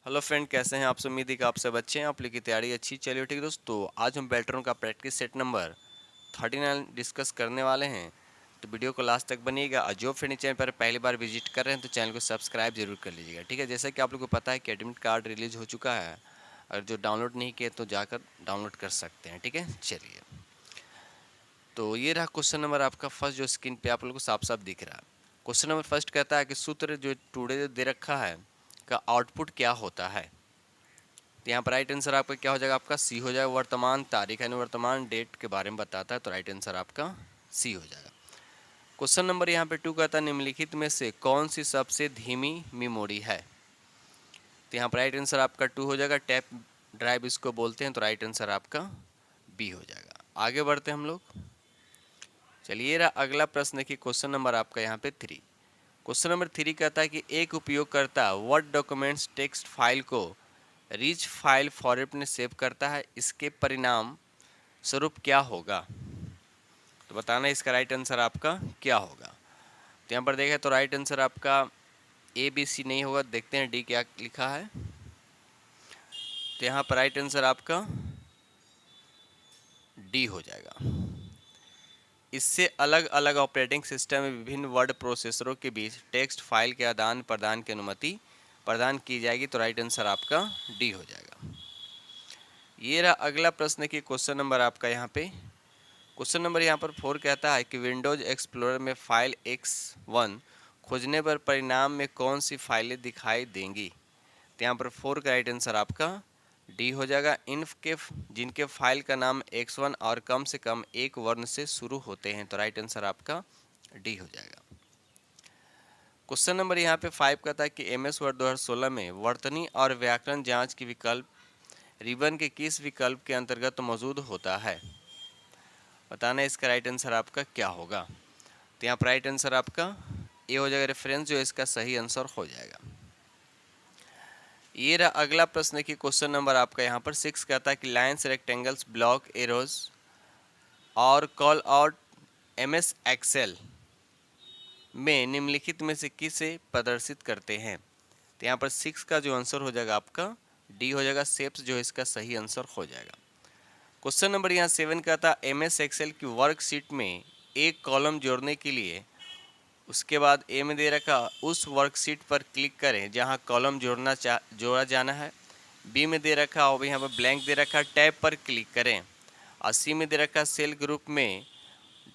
Hello friend, कैसे हैं आप सब। उम्मीद है कि आप सब अच्छे हैं, आप लोग की तैयारी अच्छी। चलिए ठीक है दोस्तों, आज हम बैटरों का प्रैक्टिस सेट नंबर 39 डिस्कस करने वाले हैं। तो वीडियो को लास्ट तक बनिएगा और जो फ्रेंड चैनल पर पहली बार विजिट कर रहे हैं तो चैनल को सब्सक्राइब जरूर कर लीजिएगा। ठीक है, जैसा कि आप लोग को पता है कि एडमिट कार्ड रिलीज हो चुका है। अगर जो डाउनलोड नहीं किए तो जाकर डाउनलोड कर सकते हैं। ठीक है, चलिए। तो ये रहा क्वेश्चन नंबर आपका फर्स्ट, जो स्क्रीन पे आप लोग को साफ साफ दिख रहा है। क्वेश्चन नंबर फर्स्ट कहता है कि सूत्र जो टुडे दे रखा है का आउटपुट क्या होता है। तो यहाँ पर राइट आंसर आपका क्या हो जाएगा, आपका सी हो जाएगा। वर्तमान तारीख यानी वर्तमान डेट के बारे में बताता है, तो राइट आंसर आपका सी हो जाएगा। क्वेश्चन नंबर यहाँ पे 2 कहता है निम्नलिखित में से कौन सी सबसे धीमी मेमोरी है। तो यहाँ पर राइट आंसर आपका 2 हो जाएगा। टैप ड्राइव इसको बोलते हैं, तो राइट आंसर आपका बी हो जाएगा। आगे बढ़ते हैं हम लोग। चलिए रहा अगला प्रश्न, देखिए क्वेश्चन नंबर आपका यहाँ पे 3। क्वेश्चन नंबर 3 कहता है कि एक उपयोगकर्ता वर्ड डॉक्यूमेंट्स टेक्स्ट फाइल को रिच फाइल फॉर्मेट में सेव करता है, इसके परिणाम स्वरूप क्या होगा। तो बताना इसका राइट आंसर आपका क्या होगा। तो यहाँ पर देखें तो राइट आंसर आपका ए बी सी नहीं होगा, देखते हैं डी क्या लिखा है। तो यहाँ पर राइट आंसर आपका डी हो जाएगा। इससे अलग अलग ऑपरेटिंग सिस्टम में विभिन्न वर्ड प्रोसेसरों के बीच टेक्स्ट फाइल के आदान प्रदान की अनुमति प्रदान की जाएगी, तो राइट आंसर आपका डी हो जाएगा। ये रहा अगला प्रश्न की क्वेश्चन नंबर आपका यहाँ पे। क्वेश्चन नंबर यहाँ पर 4 कहता है कि विंडोज एक्सप्लोरर में फाइल X1 खोजने पर परिणाम में कौन सी फाइलें दिखाई देंगी। तो यहाँ पर 4 का राइट आंसर आपका डी हो जाएगा। इनके जिनके फाइल का नाम X1 और कम से कम एक वर्ण से शुरू होते हैं, तो राइट आंसर आपका डी हो जाएगा। क्वेश्चन नंबर यहाँ पे 5 कहता है कि MS वर्ड 2016 में वर्तनी और व्याकरण जांच की विकल्प रिबन के किस विकल्प के अंतर्गत मौजूद होता है। बताना इसका राइट आंसर आपका क्या होगा। तो यहाँ पर राइट आंसर आपका ए हो जाएगा, रेफरेंस जो इसका सही आंसर हो जाएगा। ये रहा अगला प्रश्न की क्वेश्चन नंबर आपका यहाँ पर 6 कहता है कि लाइन्स रेक्टेंगल्स ब्लॉक एरोज और कॉल आउट MS एक्सेल में निम्नलिखित में से किसे प्रदर्शित करते हैं। तो यहाँ पर 6 का जो आंसर हो जाएगा आपका डी हो जाएगा। शेप्स जो इसका सही आंसर हो जाएगा। क्वेश्चन नंबर यहाँ 7 का था MS एक्सेल की वर्कशीट में एक कॉलम जोड़ने के लिए उसके बाद ए में दे रखा उस वर्कशीट पर क्लिक करें जहां कॉलम जोड़ा जाना है। बी में दे रखा और यहाँ पर ब्लैंक दे रखा टैब पर क्लिक करें। और सी में दे रखा सेल ग्रुप में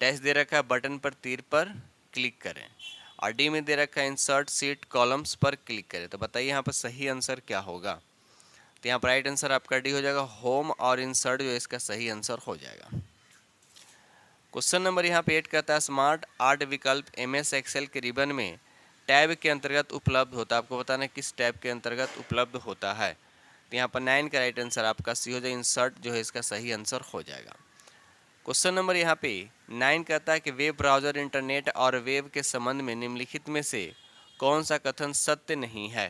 डैश दे रखा बटन पर तीर पर क्लिक करें। और डी में दे रखा इंसर्ट सीट कॉलम्स पर क्लिक करें। तो बताइए यहाँ पर सही आंसर क्या होगा। तो यहाँ पर राइट आंसर आपका डी हो जाएगा। होम और इंसर्ट जो इसका सही आंसर हो जाएगा। क्वेश्चन नंबर यहाँ पे 8 कहता है स्मार्ट आर्ट विकल्प MS एक्सेल के रिबन में टैब के अंतर्गत उपलब्ध होता है। आपको बताना है किस टैब के अंतर्गत उपलब्ध होता है। तो यहाँ पर 9 का राइट आंसर आपका सी हो जाएगा। इंसर्ट जो है इसका सही आंसर हो जाएगा। क्वेश्चन नंबर यहाँ पे 9 कहता है कि वेब ब्राउजर इंटरनेट और वेब के संबंध में निम्नलिखित में से कौन सा कथन सत्य नहीं है।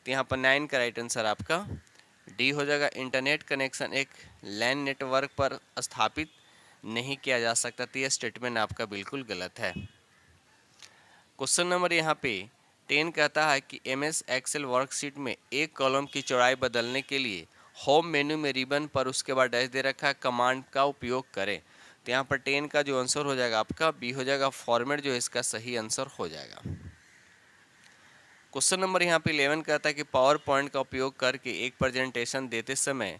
तो यहाँ पर 9 का राइट आंसर आपका डी हो जाएगा। इंटरनेट कनेक्शन एक लैन नेटवर्क पर स्थापित नहीं किया जा सकता, तो यह स्टेटमेंट आपका बिल्कुल गलत है। क्वेश्चन नंबर यहाँ पे 10 कहता है कि MS एक्सेल वर्कशीट में एक कॉलम की चौड़ाई बदलने के लिए होम मेन्यू में रिबन पर उसके बाद डैश दे रखा कमांड का उपयोग करें। तो यहाँ पर 10 का जो आंसर हो जाएगा आपका बी हो जाएगा। फॉर्मेट जो इसका सही आंसर हो जाएगा। क्वेश्चन नंबर यहाँ पे 11 कहता है कि पावर पॉइंट का उपयोग करके एक प्रेजेंटेशन देते समय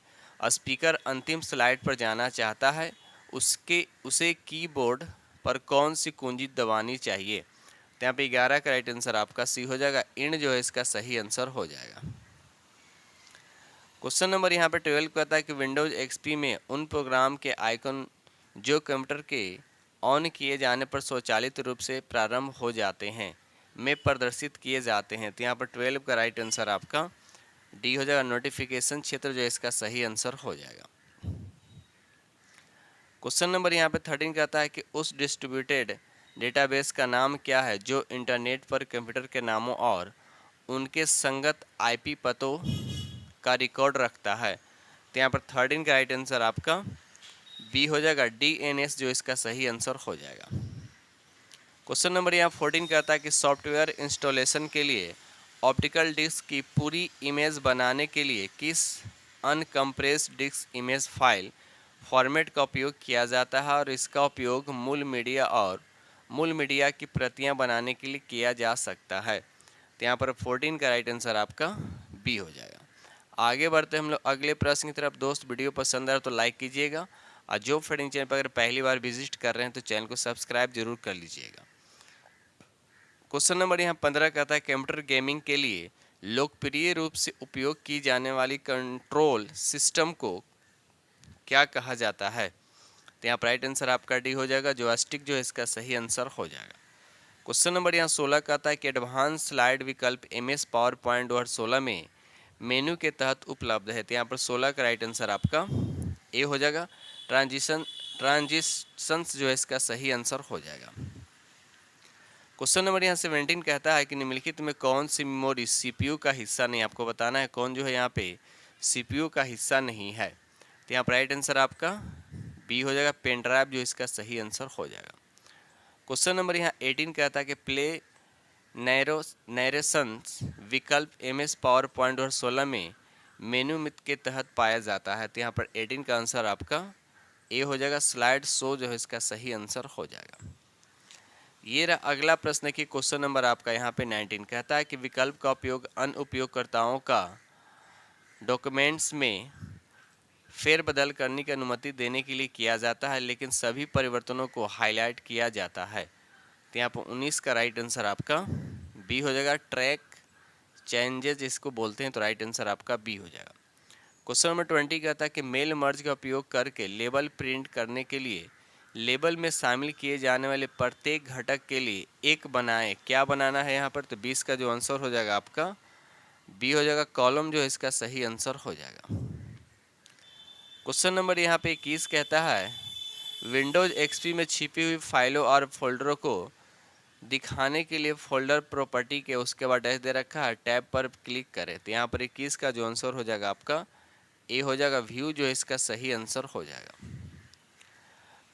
स्पीकर अंतिम स्लाइड पर जाना चाहता है, उसे कीबोर्ड पर कौन सी कुंजी दबानी चाहिए। तो यहाँ पे 11 का राइट आंसर आपका सी हो जाएगा। इंड जो है इसका सही आंसर हो जाएगा। क्वेश्चन नंबर यहाँ पे 12 कहता है कि विंडोज XP में उन प्रोग्राम के आइकन जो कंप्यूटर के ऑन किए जाने पर स्वचालित रूप से प्रारंभ हो जाते हैं में प्रदर्शित किए जाते हैं। तो यहाँ पर 12 का राइट आंसर आपका डी हो जाएगा। नोटिफिकेशन क्षेत्र जो इसका सही आंसर हो जाएगा। क्वेश्चन नंबर यहाँ पे 13 कहता है कि उस डिस्ट्रीब्यूटेड डेटाबेस का नाम क्या है जो इंटरनेट पर कंप्यूटर के नामों और उनके संगत IP पतों का रिकॉर्ड रखता है। तो यहाँ पर 13 का राइट आंसर आपका बी हो जाएगा। DNS जो इसका सही आंसर हो जाएगा। क्वेश्चन नंबर यहाँ 14 कहता है कि सॉफ्टवेयर इंस्टॉलेशन के लिए ऑप्टिकल डिस्क की पूरी इमेज बनाने के लिए किस uncompressed disc image file format का उपयोग किया जाता है और इसका उपयोग मूल मीडिया की प्रतियां बनाने के लिए किया जा सकता है। तो यहाँ पर 14 का राइट आंसर आपका बी हो जाएगा। आगे बढ़ते हम लोग अगले प्रश्न की तरफ। दोस्त वीडियो पसंद आए तो लाइक कीजिएगा और जो फ्रेंड चैनल पर अगर पहली बार विजिट कर रहे हैं तो चैनल को सब्सक्राइब जरूर कर लीजिएगा। क्वेश्चन नंबर यहाँ 15 कहता है कंप्यूटर गेमिंग के लिए लोकप्रिय रूप से उपयोग की जाने वाली कंट्रोल सिस्टम को क्या कहा जाता है। तो यहाँ पर राइट आंसर आपका डी हो जाएगा, जॉयस्टिक जो है इसका सही आंसर हो जाएगा। क्वेश्चन नंबर यहाँ 16 कहता है कि एडवांस स्लाइड विकल्प MS पावर पॉइंट 2016 में मेनू के तहत उपलब्ध है। तो यहाँ पर 16 का राइट आंसर आपका ए हो जाएगा, ट्रांजिशंस जो है इसका सही आंसर हो जाएगा। क्वेश्चन नंबर यहाँ 17 कहता है कि निम्नलिखित में कौन सी मेमोरी CPU का हिस्सा नहीं, आपको बताना है कौन जो है यहाँ पे CPU का हिस्सा नहीं है। तो यहाँ पर राइट आंसर आपका बी हो जाएगा, पेन ड्राइव जो इसका सही आंसर हो जाएगा। क्वेश्चन नंबर यहाँ 18 कहता है कि प्ले नैरेशंस विकल्प MS पावर पॉइंट 2016 में मेनू के तहत पाया जाता है। तो यहाँ पर 18 का आंसर आपका ए हो जाएगा, स्लाइड शो जो है इसका सही आंसर हो जाएगा। ये रहा अगला प्रश्न की क्वेश्चन नंबर आपका यहाँ पे 19 कहता है कि विकल्प का उपयोग अन्य उपयोगकर्ताओं का डॉक्यूमेंट्स में फेरबदल करने की अनुमति देने के लिए किया जाता है, लेकिन सभी परिवर्तनों को हाईलाइट किया जाता है। तो यहाँ पर 19 का राइट आंसर आपका बी हो जाएगा, ट्रैक चेंजेस जिसको बोलते हैं। तो राइट आंसर आपका बी हो जाएगा। क्वेश्चन नंबर 20 कहता है कि मेल मर्ज का उपयोग करके लेबल प्रिंट करने के लिए लेबल में शामिल किए जाने वाले प्रत्येक घटक के लिए एक बनाएं। क्या बनाना है यहाँ पर, तो 20 का जो आंसर हो जाएगा आपका बी हो जाएगा, कॉलम जो है इसका सही आंसर हो जाएगा। क्वेश्चन नंबर यहाँ पे 21 कहता है विंडोज XP में छिपी हुई फाइलों और फोल्डरों को दिखाने के लिए फोल्डर प्रॉपर्टी के उसके बाद डैश दे रखा है, टैब पर क्लिक करें। तो यहाँ पर 21 का जो आंसर हो जाएगा आपका ए हो जाएगा, व्यू जो है इसका सही आंसर हो जाएगा।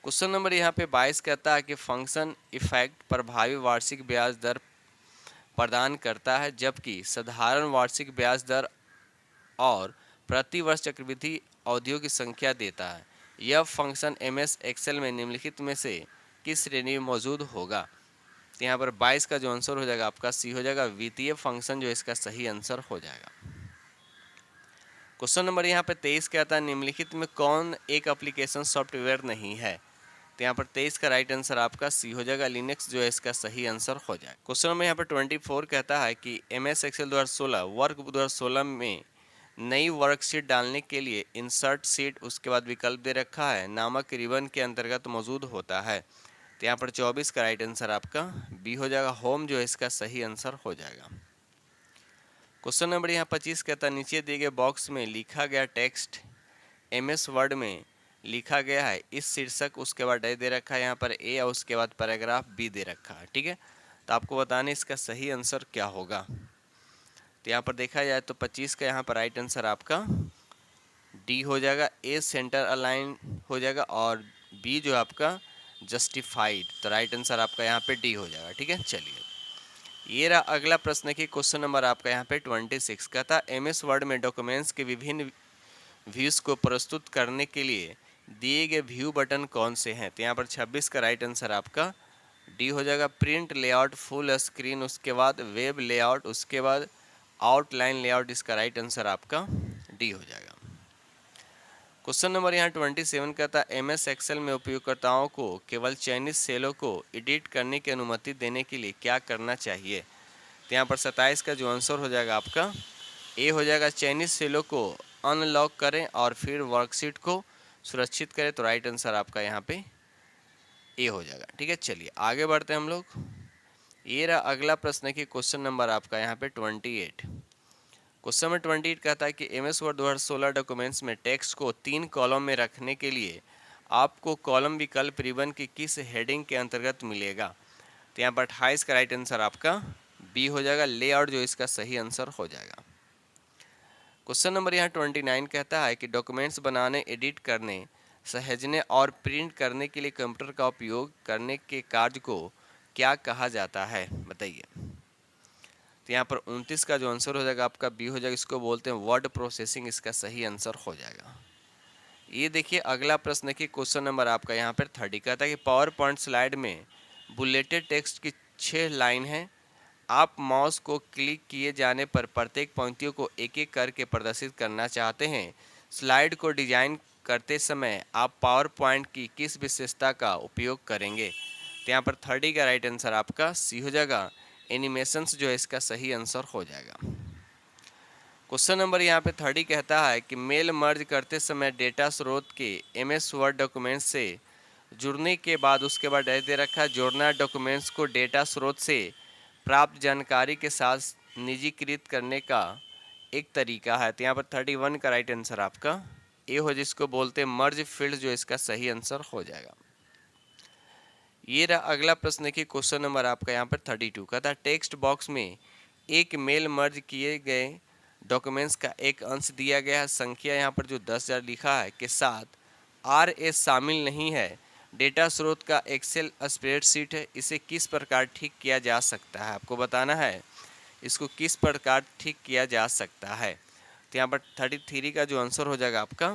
क्वेश्चन नंबर यहाँ पे 22 कहता है कि फंक्शन इफेक्ट प्रभावी वार्षिक ब्याज दर प्रदान करता है, जबकि साधारण वार्षिक ब्याज दर और प्रति वर्ष चक्रवृद्धि अवधियों की संख्या देता है। यह फंक्शन MS एक्सेल में निम्नलिखित में से किस श्रेणी में मौजूद होगा। तो यहाँ पर 22 का जो आंसर हो जाएगा आपका सी हो जाएगा, वित्तीय फंक्शन जो इसका सही आंसर हो जाएगा। क्वेश्चन नंबर यहाँ पे 23 कहता है निम्नलिखित में कौन एक एप्लीकेशन सॉफ्टवेयर नहीं है। तो यहाँ पर 23 का राइट आंसर आपका सी हो जाएगा, लिनक्स जो है इसका सही आंसर हो जाएगा। क्वेश्चन नंबर यहाँ पर 24 कहता है कि MS एक्सेल 2016 वर्क 2016 में नई वर्कशीट डालने के लिए इंसर्ट सीट उसके बाद विकल्प दे रखा है नामक रिबन के अंतर्गत मौजूद होता है। तो यहाँ पर 24 का राइट आंसर आपका बी हो जाएगा, होम जो है इसका सही आंसर हो जाएगा। क्वेश्चन नंबर यहाँ 25 कहता है नीचे दिए गए बॉक्स में लिखा गया टेक्स्ट MS वर्ड में लिखा गया है, इस शीर्षक उसके बाद दे रखा है यहाँ पर ए और उसके बाद पैराग्राफ बी दे रखा है। ठीक है, तो आपको बताने इसका सही आंसर क्या होगा। तो यहाँ पर देखा जाए तो 25 का यहाँ पर राइट आंसर आपका डी हो जाएगा, ए सेंटर अलाइन हो जाएगा और बी जो आपका जस्टिफाइड। तो राइट आंसर आपका यहाँ पे डी हो जाएगा। ठीक है, चलिए ये रहा अगला प्रश्न की क्वेश्चन नंबर आपका यहाँ पे 26 का था MS वर्ड में डॉक्यूमेंट्स के विभिन्न व्यूज को प्रस्तुत करने के लिए दिए गए व्यू बटन कौन से हैं। तो यहाँ पर 26 का राइट आंसर आपका डी हो जाएगा, प्रिंट लेआउट, फुल स्क्रीन, उसके बाद वेब लेआउट, उसके बाद आउटलाइन लेआउट। इसका राइट आंसर आपका डी हो जाएगा। क्वेश्चन नंबर यहाँ 27 का था MS एक्सेल में उपयोगकर्ताओं को केवल चयनित सेलों को एडिट करने की अनुमति देने के लिए क्या करना चाहिए। तो यहाँ पर 27 का जो आंसर हो जाएगा आपका ए हो जाएगा, चयनित सेलों को अनलॉक करें और फिर वर्कशीट को सुरक्षित करें। तो राइट आंसर आपका यहाँ पे ए हो जाएगा। ठीक है, चलिए आगे बढ़ते हैं हम लोग। ये रहा अगला प्रश्न की क्वेश्चन नंबर आपका यहाँ पे 28। क्वेश्चन नंबर 28 कहता है कि MS वर्ड 2016 डॉक्यूमेंट्स में टेक्स्ट को 3 कॉलम में रखने के लिए आपको कॉलम विकल्प रिबन की किस हेडिंग के अंतर्गत मिलेगा। तो यहाँ पर 28 का राइट आंसर आपका बी हो जाएगा, लेआउट जो इसका सही आंसर हो जाएगा। क्वेश्चन नंबर यहाँ 29 कहता है कि डॉक्यूमेंट्स बनाने, एडिट करने, सहेजने और प्रिंट करने के लिए कंप्यूटर का उपयोग करने के कार्य को क्या कहा जाता है, बताइए। तो यहाँ पर 29 का जो आंसर हो जाएगा आपका बी हो जाएगा, इसको बोलते हैं वर्ड प्रोसेसिंग, इसका सही आंसर हो जाएगा। ये देखिए अगला प्रश्न की क्वेश्चन नंबर आपका यहाँ पर 30 कहता है कि पावर पॉइंट स्लाइड में बुलेटेड टेक्स्ट की 6 लाइन है। आप माउस को क्लिक किए जाने पर प्रत्येक पंक्तियों को एक एक करके प्रदर्शित करना चाहते हैं। स्लाइड को डिजाइन करते समय आप पावर पॉइंट की किस विशेषता का उपयोग करेंगे? तो यहाँ पर 30 का राइट आंसर आपका सी हो जाएगा, एनिमेशंस जो है इसका सही आंसर हो जाएगा। क्वेश्चन नंबर यहाँ पे 30 कहता है कि मेल मर्ज करते समय डेटा स्रोत के एमएस वर्ड डॉक्यूमेंट से जुड़ने के बाद उसके बाद दे रखा है जोड़ना डॉक्यूमेंट्स को डेटा स्रोत से प्राप्त जानकारी के साथ निजीकृत करने का एक तरीका है। तो यहाँ पर 31 का राइट आंसर आपका ए हो, जिसको बोलते हैं मर्ज फील्ड, जो इसका सही आंसर हो जाएगा। ये रहा अगला प्रश्न की क्वेश्चन नंबर आपका यहाँ पर 32 का था टेक्स्ट बॉक्स में एक मेल मर्ज किए गए डॉक्यूमेंट्स का एक अंश दिया गया है, संख्या यहाँ पर जो 10,000 लिखा है के साथ RS शामिल नहीं है, डेटा स्रोत का एक्सेल स्प्रेडशीट है, इसे किस प्रकार ठीक किया जा सकता है? आपको बताना है इसको किस प्रकार ठीक किया जा सकता है। तो यहाँ पर 33 का जो आंसर हो जाएगा आपका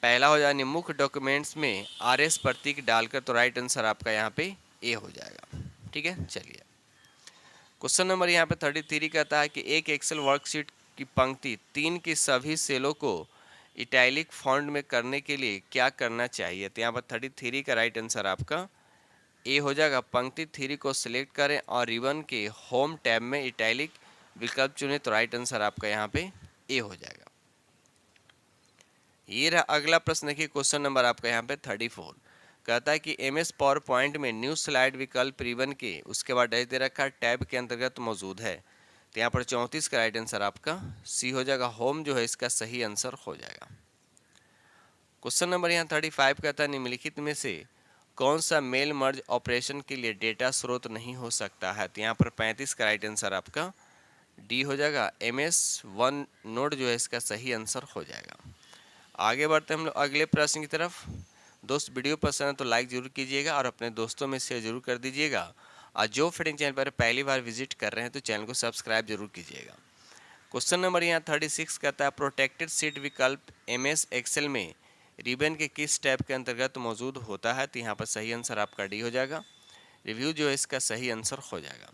पहला हो जाएगा मुख्य डॉक्यूमेंट्स में RS प्रतीक डालकर, तो राइट आंसर आपका यहाँ पे ए हो जाएगा। ठीक है, चलिए क्वेश्चन नंबर यहाँ पे 33 कहता है कि एक एक्सेल वर्कशीट की पंक्ति 3 की सभी सेलों को इटैलिक फॉन्ट में करने के लिए क्या करना चाहिए? तो यहाँ पर 33 का राइट आंसर आपका ए हो जाएगा। पंक्ति 3 को सिलेक्ट करें और रिबन के होम टैब में इटैलिक विकल्प चुनें, तो राइट आंसर आपका यहाँ पे ए हो जाएगा। ये रहा अगला प्रश्न की क्वेश्चन नंबर आपका यहाँ पे 34 कहता है कि MS पावर पॉइंट में न्यू स्लाइड विकल्प रिबन के उसके बाद डैश दे रखा है टैब के अंतर्गत मौजूद है। तो यहाँ पर 34 का राइट आंसर आपका सी हो जाएगा, होम जो है इसका सही आंसर हो जाएगा। क्वेश्चन नंबर यहाँ 35 कहता है निम्नलिखित में से कौन सा मेल मर्ज ऑपरेशन के लिए डेटा स्रोत नहीं हो सकता है? तो यहाँ पर 35 का राइट आंसर आपका डी हो जाएगा, MS वन नोड जो है इसका सही आंसर हो जाएगा। आगे बढ़ते हम लोग अगले प्रश्न की तरफ। दोस्त वीडियो पसंद है तो लाइक जरूर कीजिएगा और अपने दोस्तों में शेयर जरूर कर दीजिएगा, और जो फ्रेंड चैनल पर पहली बार विजिट कर रहे हैं तो चैनल को सब्सक्राइब जरूर कीजिएगा। क्वेश्चन नंबर यहाँ 36 कहता है प्रोटेक्टेड सीट विकल्प MS एक्सेल में रिबन के किस टैब के अंतर्गत मौजूद होता है? तो यहाँ पर सही आंसर आपका डी हो जाएगा, रिव्यू जो है इसका सही आंसर हो जाएगा।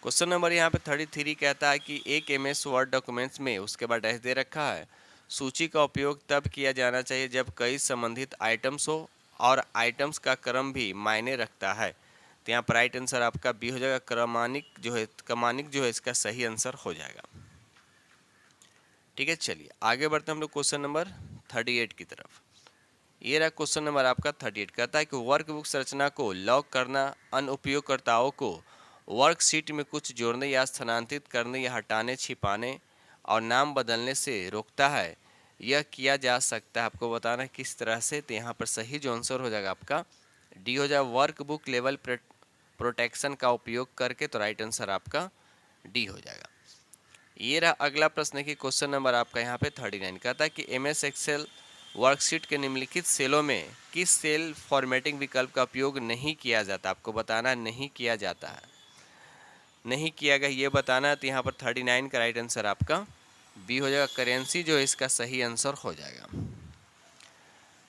क्वेश्चन नंबर यहाँ पे 33 कहता है कि एक MS वर्ड डॉक्यूमेंट्स में उसके बाद डैश दे रखा है सूची का उपयोग तब किया जाना चाहिए जब कई संबंधित आइटम्स हो और आइटम्स का क्रम भी मायने रखता है। तो यहाँ पर राइट आंसर आपका बी हो जाएगा, क्रमानिक जो है इसका सही आंसर हो जाएगा। ठीक है, चलिए आगे बढ़ते हैं हम लोग क्वेश्चन नंबर 38 की तरफ। ये रहा क्वेश्चन नंबर आपका 38 कहता है कि वर्कबुक संरचना को लॉक करना अन्य उपयोगकर्ताओं को वर्कशीट में कुछ जोड़ने या स्थानांतरित करने या हटाने, छिपाने और नाम बदलने से रोकता है। यह किया जा सकता है, आपको बताना है किस तरह से। तो यहाँ पर सही जो आंसर हो जाएगा आपका डी हो जाएगा, वर्कबुक लेवल प्रोटेक्शन का उपयोग करके, तो राइट आंसर आपका डी हो जाएगा। ये रहा अगला प्रश्न की क्वेश्चन नंबर आपका यहाँ पे 39 कहता है कि MS एक्सेल वर्कशीट के निम्नलिखित सेलों में किस सेल फॉर्मेटिंग विकल्प का उपयोग नहीं किया जाता? आपको बताना नहीं किया जाता है, नहीं किया गया ये बताना है। तो यहाँ पर 39 का राइट आंसर आपका बी हो जाएगा, करेंसी जो है इसका सही आंसर हो जाएगा।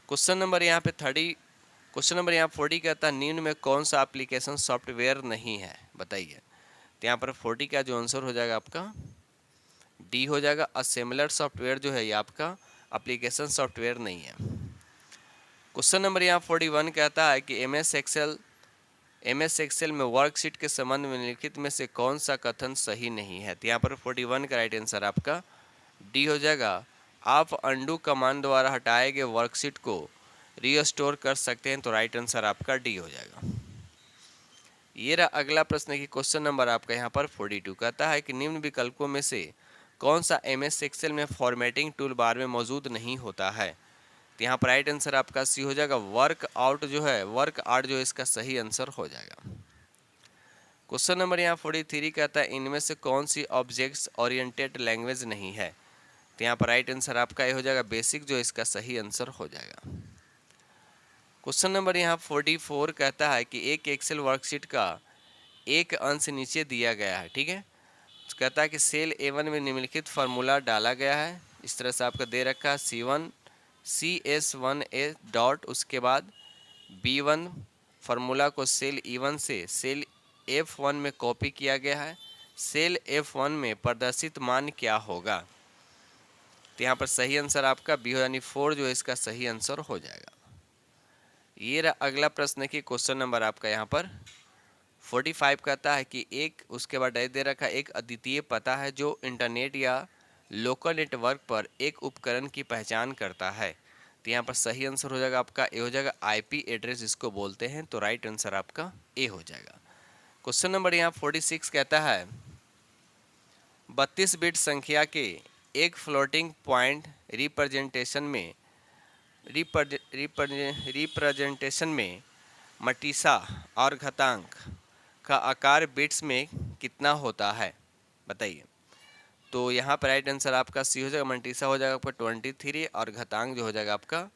क्वेश्चन नंबर यहाँ पे 40 कहता है निम्न में कौन सा एप्लीकेशन सॉफ्टवेयर नहीं है, बताइए। तो यहाँ पर 40 का जो आंसर हो जाएगा आपका डी हो जाएगा, असेंबलर सॉफ्टवेयर जो है ये आपका एप्लीकेशन सॉफ्टवेयर नहीं है। क्वेश्चन नंबर यहाँ 41 कहता है कि MS एक्सेल में वर्कशीट के संबंध में निम्नलिखित में से कौन सा कथन सही नहीं है? तो यहाँ पर 41 का राइट आंसर आपका डी हो जाएगा, आप अंडू कमांड द्वारा हटाए गए वर्कशीट को रीस्टोर कर सकते हैं, तो राइट आंसर आपका डी हो जाएगा। ये रहा अगला प्रश्न की क्वेश्चन नंबर आपका यहाँ पर 42 कहता है कि निम्न विकल्पों में से कौन सा MS एक्सेल में फॉर्मेटिंग टूल बार में मौजूद नहीं होता है? तो यहाँ पर राइट आंसर आपका सी हो जाएगा, वर्क आर्ट जो है इसका सही आंसर हो जाएगा। क्वेश्चन नंबर यहाँ 43 कहता है इनमें से कौन सी ऑब्जेक्ट्स ओरिएंटेड लैंग्वेज नहीं है? तो यहाँ पर राइट आंसर आपका ये हो जाएगा, बेसिक जो इसका सही आंसर हो जाएगा। क्वेश्चन नंबर यहाँ 44 कहता है कि एक एक्सेल वर्कशीट का एक अंश नीचे दिया गया है, ठीक है, कहता है कि सेल A1 में निम्नलिखित फार्मूला डाला गया है, इस तरह से आपका दे रखा है CS1A डॉट, उसके बाद B1 फार्मूला को सेल E1 से सेल F1 में कॉपी किया गया है। सेल F1 में प्रदर्शित मान क्या होगा? तो यहाँ पर सही आंसर आपका बी हो, यानी 4 जो है इसका सही आंसर हो जाएगा। ये रहा अगला प्रश्न की क्वेश्चन नंबर आपका यहाँ पर 45 कहता है कि एक, उसके बाद दे रखा है, एक अद्वितीय पता है जो इंटरनेट या लोकल नेटवर्क पर एक उपकरण की पहचान करता है। तो यहाँ पर सही आंसर हो जाएगा आपका ए हो जाएगा, आईपी एड्रेस इसको बोलते हैं। तो राइट आंसर आपका ए हो जाएगा। क्वेश्चन नंबर यहाँ 46 कहता है 32 बिट संख्या के एक फ्लोटिंग पॉइंट रिप्रेजेंटेशन में मटीसा और घातांक का आकार बिट्स में कितना होता है, बताइए। तो यहाँ पर राइट आंसर आपका सी हो जाएगा, मटीसा हो जाएगा आपका 23 और घातांक जो हो जाएगा आपका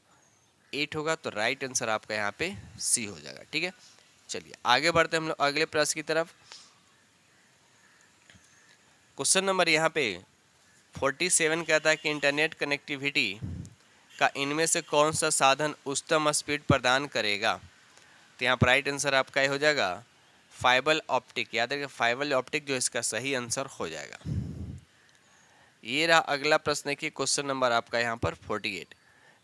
8 होगा। तो राइट आंसर आपका यहाँ पे सी हो जाएगा। ठीक है, चलिए आगे बढ़ते हैं हम लोग अगले प्रश्न की तरफ। क्वेश्चन नंबर यहाँ पे 47 कहता है कि इंटरनेट कनेक्टिविटी का इनमें से कौन सा साधन उच्चतम स्पीड प्रदान करेगा? तो यहाँ पर राइट आंसर आपका ये हो जाएगा फाइबर ऑप्टिक। याद रखिए फाइबर ऑप्टिक जो इसका सही आंसर हो जाएगा। ये रहा अगला प्रश्न की क्वेश्चन नंबर आपका यहाँ पर 48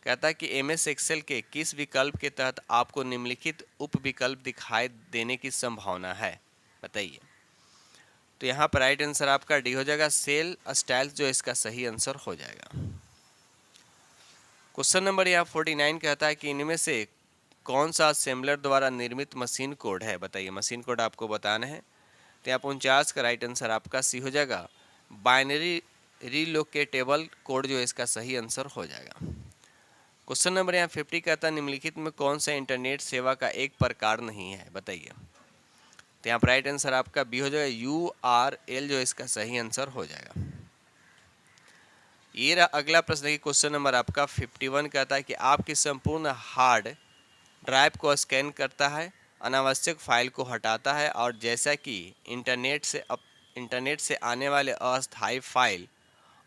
कहता है कि MS एक्सेल के किस विकल्प के तहत आपको निम्नलिखित उप विकल्प दिखाई देने की संभावना है, बताइए। तो यहाँ पर राइट आंसर आपका डी हो जाएगा, सेल स्टाइल्स जो इसका सही आंसर हो जाएगा। क्वेश्चन नंबर यहाँ 49 कहता है कि इनमें से कौन सा असेंबलर द्वारा निर्मित मशीन कोड है, बताइए। मशीन कोड आपको बताना है। तो यहाँ 49 का राइट आंसर आपका सी हो जाएगा, बाइनरी रीलोकेटेबल कोड जो इसका सही आंसर हो जाएगा। क्वेश्चन नंबर यहाँ 50 कहता है निम्नलिखित में कौन सा इंटरनेट सेवा का एक प्रकार नहीं है, बताइए। तो यहाँ पर राइट आंसर आपका बी हो जाएगा, URL जो इसका सही आंसर हो जाएगा। ये रहा अगला प्रश्न की क्वेश्चन नंबर आपका 51 कहता है कि आपकी संपूर्ण हार्ड ड्राइव को स्कैन करता है, अनावश्यक फाइल को हटाता है और जैसा कि इंटरनेट से आने वाले अस्थायी फाइल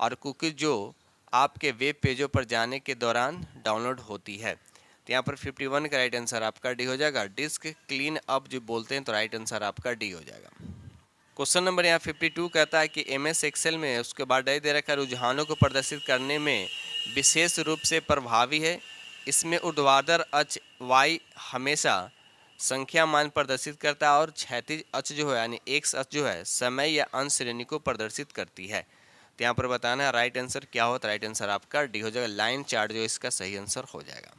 और कुकीज जो आपके वेब पेजों पर जाने के दौरान डाउनलोड होती है। तो यहाँ पर 51 का राइट आंसर आपका डी हो जाएगा, डिस्क क्लीन अप जो बोलते हैं। तो राइट आंसर आपका डी हो जाएगा। क्वेश्चन नंबर यहाँ 52 कहता है कि MS एक्सेल में उसके बाद दे रखा रुझानों को प्रदर्शित करने में विशेष रूप से प्रभावी है। इसमें ऊर्ध्वाधर अक्ष Y हमेशा संख्या मान प्रदर्शित करता है और क्षैतिज अक्ष जो है यानी X अक्ष जो है समय या अंश श्रेणी को प्रदर्शित करती है। तो यहाँ पर बताना है राइट आंसर क्या हो। तो राइट आंसर आपका डी हो जाएगा, लाइन चार्ट जो इसका सही आंसर हो जाएगा।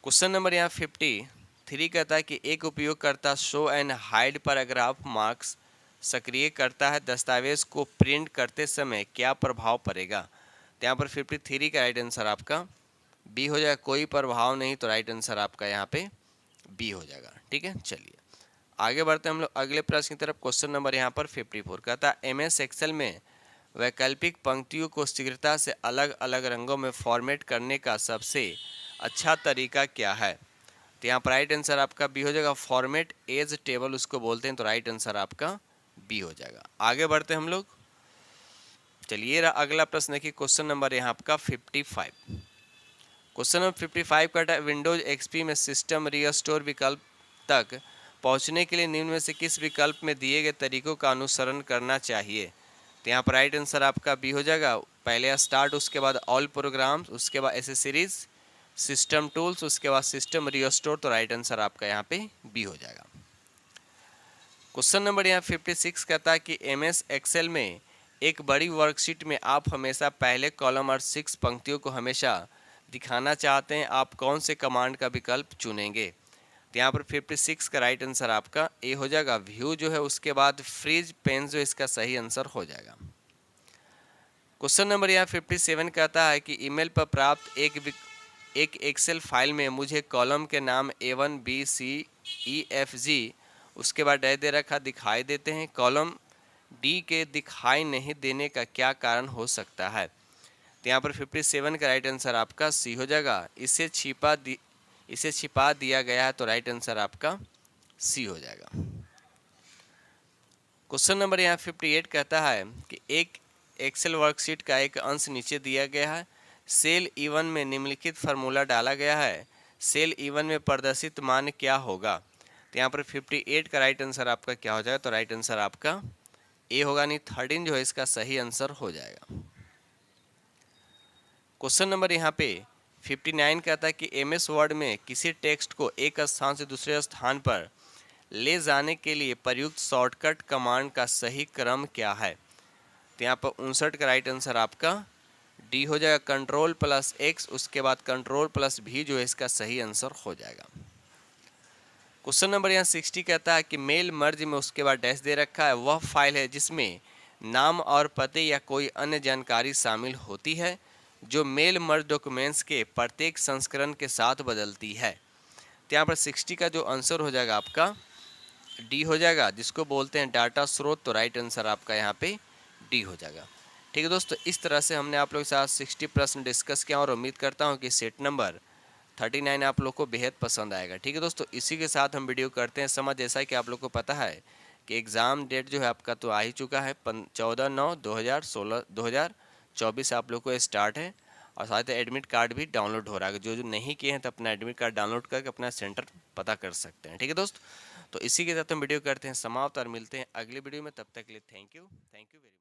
क्वेश्चन नंबर यहाँ 53 कहता है कि एक उपयोगकर्ता show and hide paragraph marks सक्रिय करता है, दस्तावेज को प्रिंट करते समय क्या प्रभाव पड़ेगा? तो यहाँ पर 53 का राइट आंसर आपका बी हो जाएगा, कोई प्रभाव नहीं। तो राइट आंसर आपका यहाँ पे बी हो जाएगा। ठीक है, चलिए आगे बढ़ते हैं हम लोग अगले प्रश्न की तरफ। क्वेश्चन नंबर यहाँ पर 54 कहता है MS एक्सेल में वैकल्पिक पंक्तियों को शीघ्रता से अलग अलग रंगों में फॉर्मेट करने का सबसे अच्छा तरीका क्या है? तो यहाँ पर राइट आंसर आपका बी हो जाएगा, फॉर्मेट एज टेबल उसको बोलते हैं। तो राइट आंसर आपका बी हो जाएगा। आगे बढ़ते हैं हम लोग, चलिए रहा अगला प्रश्न की क्वेश्चन नंबर यहाँ आपका 55। क्वेश्चन नंबर 55 का विंडोज XP में सिस्टम रीस्टोर विकल्प तक पहुँचने के लिए निम्न में से किस विकल्प में दिए गए तरीकों का अनुसरण करना चाहिए? तो यहाँ पर राइट आंसर आपका बी हो जाएगा, पहले स्टार्ट, उसके बाद ऑल प्रोग्राम्स, उसके बाद एसेसरीज, सिस्टम टूल्स, उसके बाद सिस्टम रीस्टोर। तो राइट आंसर आपका यहाँ पे बी हो जाएगा। क्वेश्चन नंबर यहाँ 56 कहता है कि MS एक्सेल में एक बड़ी वर्कशीट में आप हमेशा पहले कॉलम और 6 पंक्तियों को हमेशा दिखाना चाहते हैं, आप कौन से कमांड का विकल्प चुनेंगे? तो यहाँ पर 56 का राइट आंसर आपका ए हो जाएगा, व्यू जो है उसके बाद फ्रीज पेन जो इसका सही आंसर हो जाएगा। क्वेश्चन नंबर यहाँ 57 कहता है कि ईमेल पर प्राप्त एक एक्सेल फाइल में मुझे कॉलम के नाम A1 B C E F G उसके बाद दे रखा दिखाई देते हैं, कॉलम D के दिखाई नहीं देने का क्या कारण हो सकता है? तो यहाँ पर 57 का राइट आंसर आपका सी हो जाएगा, इसे छिपा दिया गया है। तो राइट आंसर आपका सी हो जाएगा। क्वेश्चन नंबर यहाँ 58 कहता है कि एक एक्सेल वर्कशीट का एक अंश नीचे दिया गया है। सेल E1 में निम्नलिखित फार्मूला डाला गया है, सेल E1 में प्रदर्शित मान क्या होगा। तो यहाँ पर 58 का राइट आंसर आपका क्या हो जाएगा, तो राइट आंसर आपका ए होगा, नहीं 13 जो है इसका सही आंसर हो जाएगा। क्वेश्चन नंबर यहाँ पे 59 कहता है कि MS वर्ड में किसी टेक्स्ट को एक स्थान से दूसरे स्थान पर ले जाने के लिए प्रयुक्त शॉर्टकट कमांड का सही क्रम क्या है। तो यहाँ पर 59 का राइट आंसर आपका डी हो जाएगा, Ctrl+X, उसके बाद Ctrl+V जो है इसका सही आंसर हो जाएगा। क्वेश्चन नंबर यहाँ 60 कहता है कि मेल मर्ज में उसके बाद डैश दे रखा है, वह फाइल है जिसमें नाम और पते या कोई अन्य जानकारी शामिल होती है जो मेल मर्ज डॉक्यूमेंट्स के प्रत्येक संस्करण के साथ बदलती है। तो यहाँ पर 60 का जो आंसर हो जाएगा आपका डी हो जाएगा, जिसको बोलते हैं डाटा स्रोत। तो राइट आंसर आपका यहाँ पे डी हो जाएगा। ठीक है दोस्तों, इस तरह से हमने आप लोगों के साथ 60 प्रश्न डिस्कस किया और उम्मीद करता हूँ कि सेट नंबर 39 आप लोग को बेहद पसंद आएगा। ठीक है दोस्तों, इसी के साथ हम वीडियो करते हैं समझ। जैसा कि आप लोग को पता है कि एग्ज़ाम डेट जो है आपका तो आ ही चुका है, 14/9/2024 आप लोग को स्टार्ट है और साथ ही एडमिट कार्ड भी डाउनलोड हो रहा है। जो जो नहीं किए हैं तो अपना एडमिट कार्ड डाउनलोड करके अपना सेंटर पता कर सकते हैं। ठीक है दोस्त, तो इसी के साथ हम वीडियो करते हैं समाप्त और मिलते हैं अगली वीडियो में। तब तक के लिए थैंक यू वेरी मच।